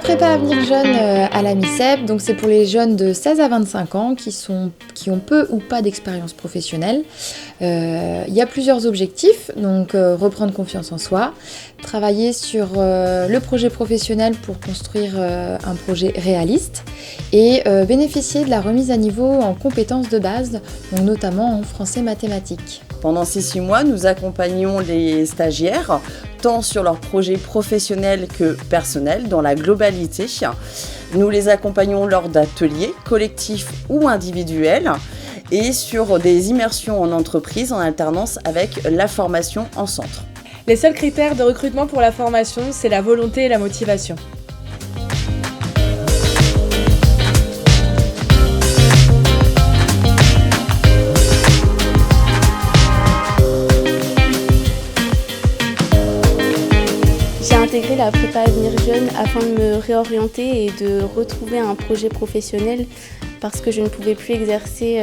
prépa Avenir Jeune à la MICEP, donc c'est pour les jeunes de 16 à 25 ans qui ont peu ou pas d'expérience professionnelle. Il y a plusieurs objectifs, donc reprendre confiance en soi, travailler sur le projet professionnel pour construire un projet réaliste et bénéficier de la remise à niveau en compétences de base, donc notamment en français mathématiques. Pendant ces 6 mois, nous accompagnons les stagiaires tant sur leurs projets professionnels que personnels dans la globalité. Nous les accompagnons lors d'ateliers collectifs ou individuels et sur des immersions en entreprise en alternance avec la formation en centre. Les seuls critères de recrutement pour la formation, c'est la volonté et la motivation. J'ai intégré la prépa Avenir Jeune afin de me réorienter et de retrouver un projet professionnel parce que je ne pouvais plus exercer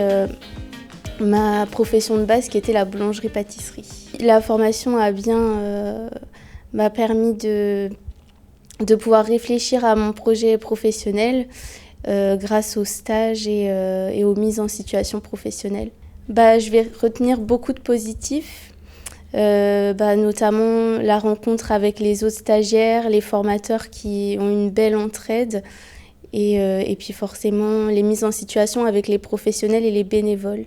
ma profession de base qui était la boulangerie-pâtisserie. La formation m'a permis de pouvoir réfléchir à mon projet professionnel grâce aux stages et aux mises en situation professionnelle. Je vais retenir beaucoup de positifs. Notamment la rencontre avec les autres stagiaires, les formateurs qui ont une belle entraide et puis forcément les mises en situation avec les professionnels et les bénévoles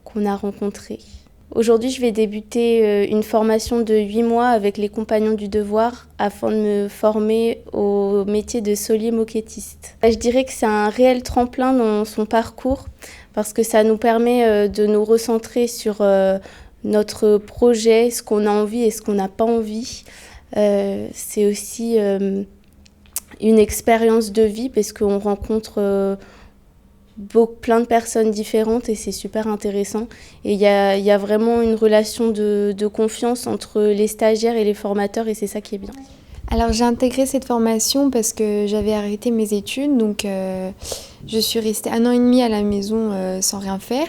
qu'on a rencontrés. Aujourd'hui, je vais débuter une formation de 8 mois avec les Compagnons du Devoir afin de me former au métier de solier-moquettiste. Je dirais que c'est un réel tremplin dans son parcours parce que ça nous permet de nous recentrer sur notre projet, ce qu'on a envie et ce qu'on n'a pas envie. C'est aussi une expérience de vie parce qu'on rencontre plein de personnes différentes et c'est super intéressant. Et il y a vraiment une relation de confiance entre les stagiaires et les formateurs et c'est ça qui est bien. Alors j'ai intégré cette formation parce que j'avais arrêté mes études, donc je suis restée 1 an et demi à la maison sans rien faire.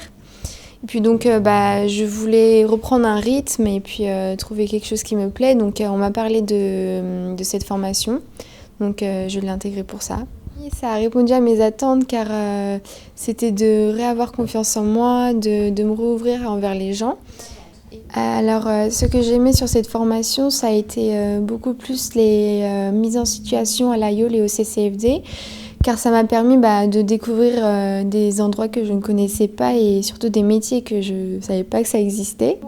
Et puis donc je voulais reprendre un rythme et puis trouver quelque chose qui me plaît. Donc on m'a parlé de cette formation, donc je l'ai intégrée pour ça. Et ça a répondu à mes attentes car c'était de réavoir confiance en moi, de me rouvrir envers les gens. Alors ce que j'ai aimé sur cette formation, ça a été beaucoup plus les mises en situation à l'AIOL et au CCFD. Car ça m'a permis de découvrir des endroits que je ne connaissais pas et surtout des métiers que je ne savais pas que ça existait.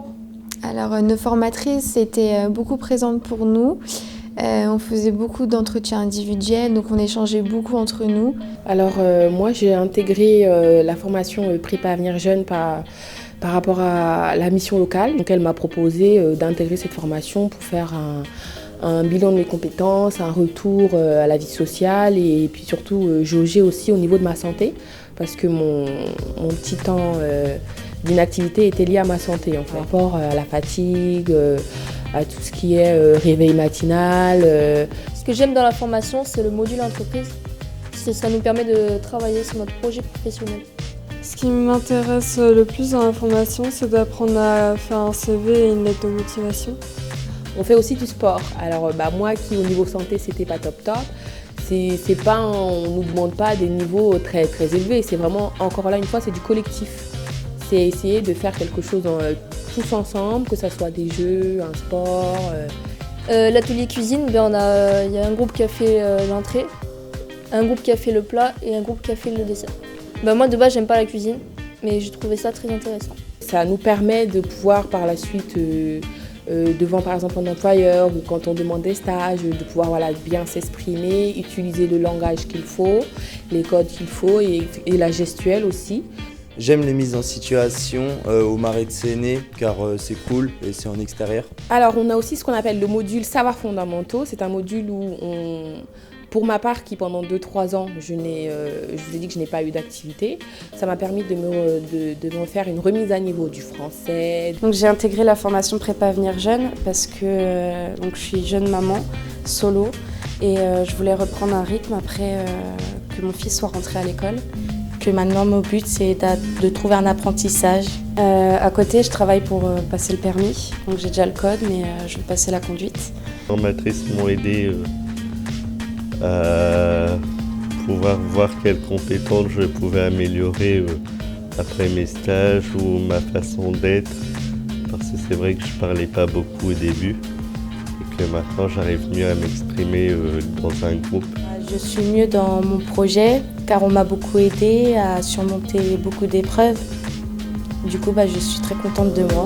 Alors nos formatrices étaient beaucoup présentes pour nous. On faisait beaucoup d'entretiens individuels, donc on échangeait beaucoup entre nous. Alors moi j'ai intégré la formation Prépa Avenir Jeune par rapport à la mission locale. Donc elle m'a proposé d'intégrer cette formation pour faire un bilan de mes compétences, un retour à la vie sociale et puis surtout jauger aussi au niveau de ma santé parce que mon petit temps d'inactivité était lié à ma santé en fait. Par rapport à la fatigue, à tout ce qui est réveil matinal. Ce que j'aime dans la formation, c'est le module entreprise. Ça nous permet de travailler sur notre projet professionnel. Ce qui m'intéresse le plus dans la formation, c'est d'apprendre à faire un CV et une lettre de motivation. On fait aussi du sport. Alors moi qui au niveau santé c'était pas top, c'est pas, on nous demande pas des niveaux très très élevés. C'est vraiment encore là une fois c'est du collectif. C'est essayer de faire quelque chose tous ensemble, que ça soit des jeux, un sport. L'atelier cuisine, il y a un groupe qui a fait l'entrée, un groupe qui a fait le plat et un groupe qui a fait le dessert. Moi de base j'aime pas la cuisine, mais j'ai trouvé ça très intéressant. Ça nous permet de pouvoir par la suite devant par exemple un employeur ou quand on demande des stages, de pouvoir bien s'exprimer, utiliser le langage qu'il faut, les codes qu'il faut et la gestuelle aussi. J'aime les mises en situation au Marais de Séné car c'est cool et c'est en extérieur. Alors on a aussi ce qu'on appelle le module savoirs fondamentaux. C'est un module où pour ma part qui pendant 2-3 ans, je vous ai dit que je n'ai pas eu d'activité, ça m'a permis de me faire une remise à niveau du français. Donc j'ai intégré la formation Prépa Avenir Jeune parce que je suis jeune maman, solo, et je voulais reprendre un rythme après que mon fils soit rentré à l'école. Que maintenant mon but c'est de trouver un apprentissage. À côté je travaille pour passer le permis, donc j'ai déjà le code mais je vais passer la conduite. Les formatrices m'ont aidé pouvoir voir quelles compétences je pouvais améliorer après mes stages ou ma façon d'être. Parce que c'est vrai que je parlais pas beaucoup au début et que maintenant j'arrive mieux à m'exprimer dans un groupe. Je suis mieux dans mon projet car on m'a beaucoup aidé à surmonter beaucoup d'épreuves. Du coup, je suis très contente de moi.